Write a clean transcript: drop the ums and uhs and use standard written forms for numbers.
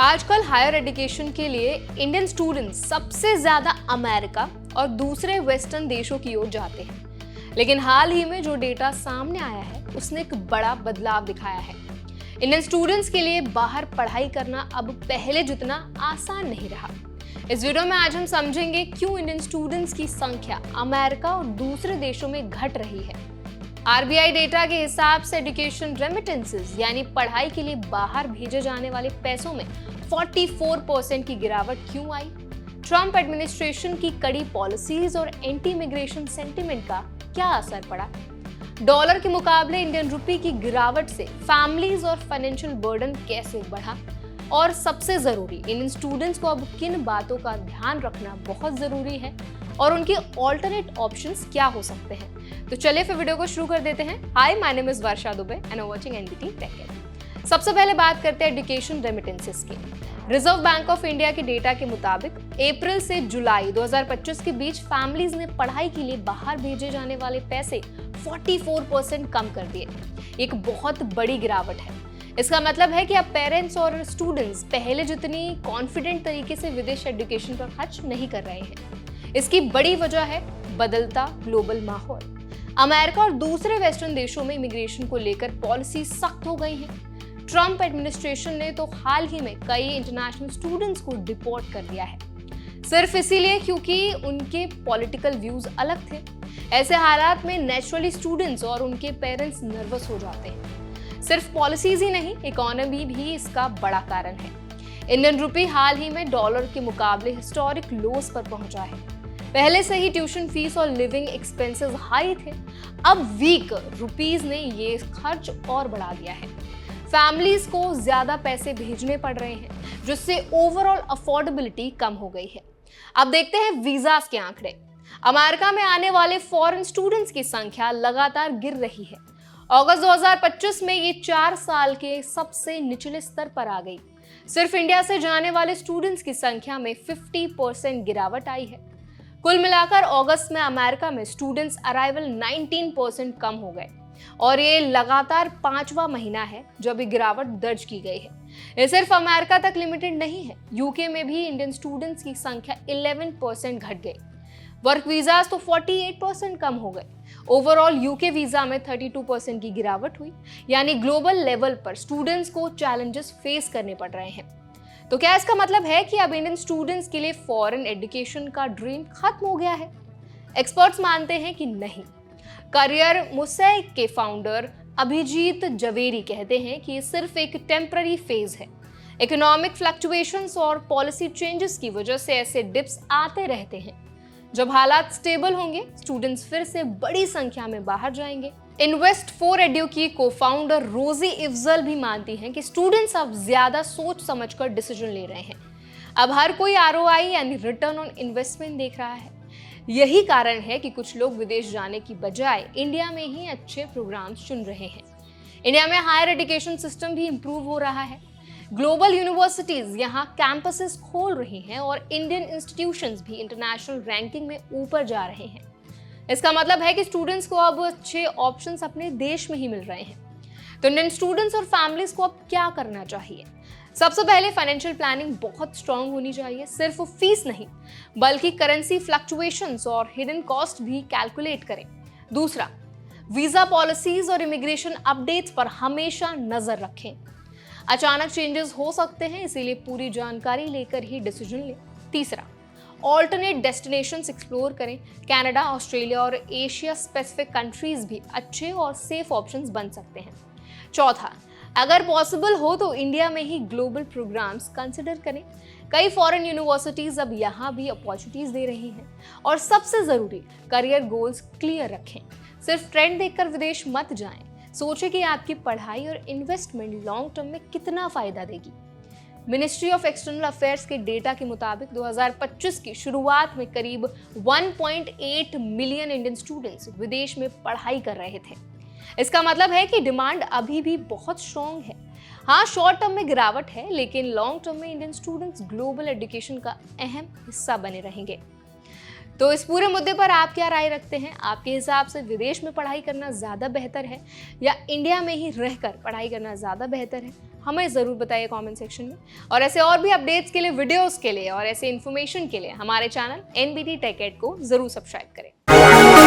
आजकल higher education के लिए इंडियन स्टूडेंट्स सबसे ज्यादा अमेरिका और दूसरे वेस्टर्न देशों की ओर जाते हैं। लेकिन हाल ही में जो डेटा सामने आया है उसने एक बड़ा बदलाव दिखाया है। इंडियन स्टूडेंट्स के लिए बाहर पढ़ाई करना अब पहले जितना आसान नहीं रहा। इस वीडियो में आज हम समझेंगे क्यों इंडियन स्टूडेंट्स की संख्या अमेरिका और दूसरे देशों में घट रही है। आरबीआई डेटा के हिसाब से एजुकेशन रेमिटेंसेस यानी पढ़ाई के लिए बाहर भेजे जाने वाले पैसों में 44% की गिरावट क्यों आई? ट्रंप एडमिनिस्ट्रेशन की कड़ी पॉलिसीज और एंटी इमिग्रेशन सेंटिमेंट का क्या असर पड़ा? डॉलर के मुकाबले इंडियन रुपए की गिरावट से फैमिलीज और फाइनेंशियल बर्डन कैसे बढ़ा? और सबसे जरूरी, इंडियन स्टूडेंट्स को अब किन बातों का ध्यान रखना बहुत जरूरी है और उनके ऑल्टरनेट ऑप्शंस क्या हो सकते हैं? तो चलिए फिर वीडियो को शुरू कर देते हैं। Hi, my name is Varsha Dubey and I am watching NDT tech. सबसे पहले बात करते हैं एजुकेशन रेमिटेंसेस की। रिजर्व बैंक ऑफ इंडिया के डेटा के मुताबिक अप्रैल से जुलाई 2025 के बीच फैमिलीज ने पढ़ाई के लिए बाहर भेजे जाने वाले पैसे 44% कम कर दिए। एक बहुत बड़ी गिरावट है। इसका मतलब है कि अब पेरेंट्स और स्टूडेंट्स पहले जितनी कॉन्फिडेंट तरीके से विदेश एजुकेशन पर खर्च नहीं कर रहे हैं। इसकी बड़ी वजह है बदलता ग्लोबल माहौल। अमेरिका और दूसरे वेस्टर्न देशों में इमिग्रेशन को लेकर पॉलिसी सख्त हो गई है। ट्रंप एडमिनिस्ट्रेशन ने तो हाल ही में कई इंटरनेशनल स्टूडेंट्स को डिपोर्ट कर दिया है, सिर्फ इसीलिए क्योंकि उनके पॉलिटिकल व्यूज अलग थे। ऐसे हालात में नेचुरली स्टूडेंट्स और उनके पेरेंट्स नर्वस हो जाते हैं। सिर्फ पॉलिसीज ही नहीं, इकोनॉमी भी इसका बड़ा कारण है। इंडियन रुपए हाल ही में डॉलर के मुकाबले हिस्टोरिक लोस पर पहुंचा है। पहले से ही ट्यूशन फीस और लिविंग एक्सपेंसेस हाई थे। अब वीक रुपीस ने ये खर्च और बढ़ा दिया है। फैमिलीज को ज्यादा पैसे भेजने पड़ रहे हैं, जिससे ओवरऑल अफोर्डेबिलिटी कम हो गई है। अब देखते हैं वीजास के आंकड़े। अमेरिका में आने वाले फॉरेन स्टूडेंट्स की संख्या लगातार गिर रही है। अगस्त 2025 में ये 4 साल के सबसे निचले स्तर पर आ गई। सिर्फ इंडिया से जाने वाले स्टूडेंट्स की संख्या में 50% गिरावट आई है। कुल मिलाकर अगस्त में अमेरिका में स्टूडेंट्स अराइवल 19% कम हो गए और ये लगातार 5वां महीना है जब ये गिरावट दर्ज की गई है। ये सिर्फ अमेरिका तक लिमिटेड नहीं है। यूके में भी इंडियन स्टूडेंट्स की संख्या 11% घट गई। वर्क वीजास तो 48% कम हो गए। ओवरऑल यूके वीजा में 32% की गिरावट हुई। यानी ग्लोबल लेवल पर स्टूडेंट्स को चैलेंजेस फेस करने पड़ रहे हैं। तो क्या इसका मतलब है कि अब इंडियन स्टूडेंट्स के लिए फॉरेन एजुकेशन का ड्रीम खत्म हो गया है? एक्सपर्ट्स मानते हैं कि नहीं। करियर मोज़ेक के फाउंडर अभिजीत जवेरी कहते हैं कि ये सिर्फ एक टेम्पररी फेज है। इकोनॉमिक फ्लक्चुएशंस और पॉलिसी चेंजेस की वजह से ऐसे डिप्स आते रहते हैं। जब हालात स्टेबल होंगे, स्टूडेंट्स फिर से बड़ी संख्या में बाहर जाएंगे। इन्वेस्ट फॉर एड्यू की को-फाउंडर रोजी इफ्जल भी मानती हैं कि स्टूडेंट्स अब ज्यादा सोच समझकर डिसीजन ले रहे हैं। अब हर कोई आरओआई यानी रिटर्न ऑन इन्वेस्टमेंट देख रहा है। यही कारण है कि कुछ लोग विदेश जाने की बजाय इंडिया में ही अच्छे प्रोग्राम्स चुन रहे हैं। इंडिया में हायर एजुकेशन सिस्टम भी इम्प्रूव हो रहा है। ग्लोबल यूनिवर्सिटीज यहाँ कैंपसेस खोल रही हैं और इंडियन इंस्टीट्यूशंस भी इंटरनेशनल रैंकिंग में ऊपर जा रहे हैं। इसका मतलब है कि स्टूडेंट्स को अब अच्छे ऑप्शंस अपने देश में ही मिल रहे हैं। तो इंडियन स्टूडेंट्स और फैमिलीज को अब क्या करना चाहिए? सबसे पहले फाइनेंशियल प्लानिंग बहुत स्ट्रांग होनी चाहिए। सिर्फ फीस नहीं, बल्कि करेंसी फ्लक्चुएशंस और हिडन कॉस्ट भी कैलकुलेट करें। दूसरा, वीजा पॉलिसीज और इमिग्रेशन अपडेट्स पर हमेशा नजर रखें। अचानक चेंजेस हो सकते हैं, इसीलिए पूरी जानकारी लेकर ही डिसीजन लें। तीसरा, ऑल्टरनेट डेस्टिनेशंस एक्सप्लोर करें। कनाडा, ऑस्ट्रेलिया और एशिया स्पेसिफिक कंट्रीज भी अच्छे और सेफ ऑप्शंस बन सकते हैं। चौथा, अगर पॉसिबल हो तो इंडिया में ही ग्लोबल प्रोग्राम्स कंसिडर करें। कई फॉरेन यूनिवर्सिटीज अब यहाँ भी अपॉर्चुनिटीज दे रही हैं। और सबसे जरूरी, करियर गोल्स क्लियर रखें। सिर्फ ट्रेंड देखकर विदेश मत जाएं। सोचें कि आपकी पढ़ाई और इन्वेस्टमेंट लॉन्ग टर्म में कितना फायदा देगी। मिनिस्ट्री ऑफ एक्सटर्नल अफेयर्स के डेटा के मुताबिक 2025 की शुरुआत में करीब 1.8 मिलियन इंडियन स्टूडेंट्स विदेश में पढ़ाई कर रहे थे। इसका मतलब है कि डिमांड अभी भी बहुत स्ट्रॉन्ग है। हाँ, शॉर्ट टर्म में गिरावट है, लेकिन लॉन्ग टर्म में इंडियन स्टूडेंट्स ग्लोबल एजुकेशन का अहम हिस्सा बने रहेंगे। तो इस पूरे मुद्दे पर आप क्या राय रखते हैं? आपके हिसाब से विदेश में पढ़ाई करना ज़्यादा बेहतर है या इंडिया में ही रहकर पढ़ाई करना ज़्यादा बेहतर है? हमें ज़रूर बताइए कमेंट सेक्शन में। और ऐसे और भी अपडेट्स के लिए, वीडियोस के लिए और ऐसे इन्फॉर्मेशन के लिए हमारे चैनल NBT Tech Ed को ज़रूर सब्सक्राइब करें।